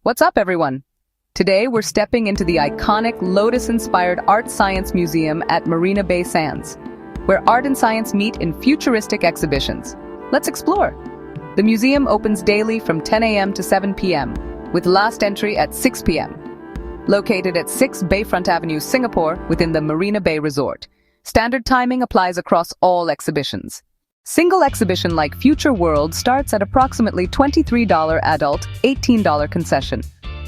What's up, everyone? Today, we're stepping into the iconic Lotus-inspired ArtScience Museum at Marina Bay Sands, where art and science meet in futuristic exhibitions. Let's explore. The museum opens daily from 10 a.m. to 7 p.m., with last entry at 6 p.m. Located at 6 Bayfront Avenue, Singapore, within the Marina Bay Resort. Standard timing applies across all exhibitions. Single exhibition like Future World starts at approximately $23 adult, $18 concession.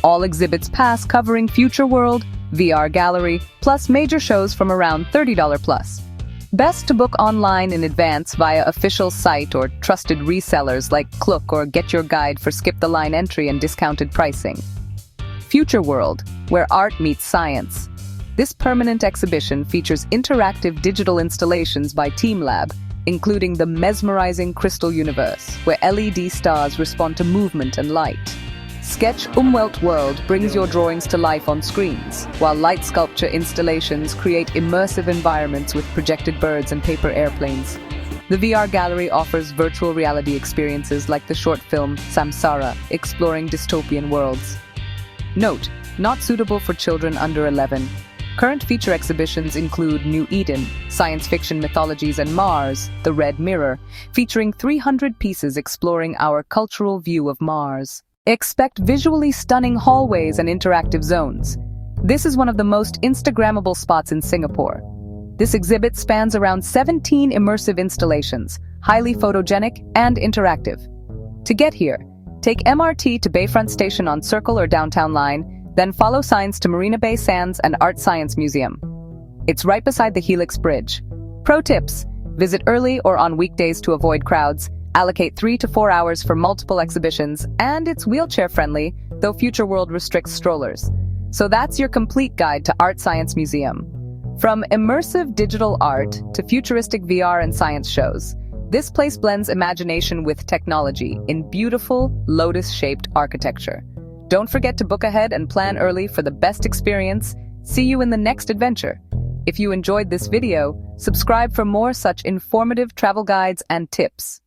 All exhibits pass covering Future World, VR Gallery, plus major shows from around $30 plus. Best to book online in advance via official site or trusted resellers like Klook or Get Your Guide for skip-the-line entry and discounted pricing. Future World, where art meets science. This permanent exhibition features interactive digital installations by TeamLab, including the mesmerizing crystal universe, where LED stars respond to movement and light. Sketch Umwelt World brings your drawings to life on screens, while light sculpture installations create immersive environments with projected birds and paper airplanes. The VR Gallery offers virtual reality experiences like the short film Samsara, exploring dystopian worlds. Note, not suitable for children under 11. Current feature exhibitions include New Eden, Science Fiction Mythologies, and Mars, The Red Mirror, featuring 300 pieces exploring our cultural view of Mars. Expect visually stunning hallways and interactive zones. This is one of the most Instagrammable spots in Singapore. This exhibit spans around 17 immersive installations, highly photogenic and interactive. To get here, take MRT to Bayfront Station on Circle or Downtown Line, then follow signs to Marina Bay Sands and ArtScience Museum. It's right beside the Helix Bridge. Pro tips: visit early or on weekdays to avoid crowds, allocate 3 to 4 hours for multiple exhibitions, and it's wheelchair-friendly, though Future World restricts strollers. So that's your complete guide to ArtScience Museum. From immersive digital art to futuristic VR and science shows, this place blends imagination with technology in beautiful, lotus-shaped architecture. Don't forget to book ahead and plan early for the best experience. See you in the next adventure. If you enjoyed this video, subscribe for more such informative travel guides and tips.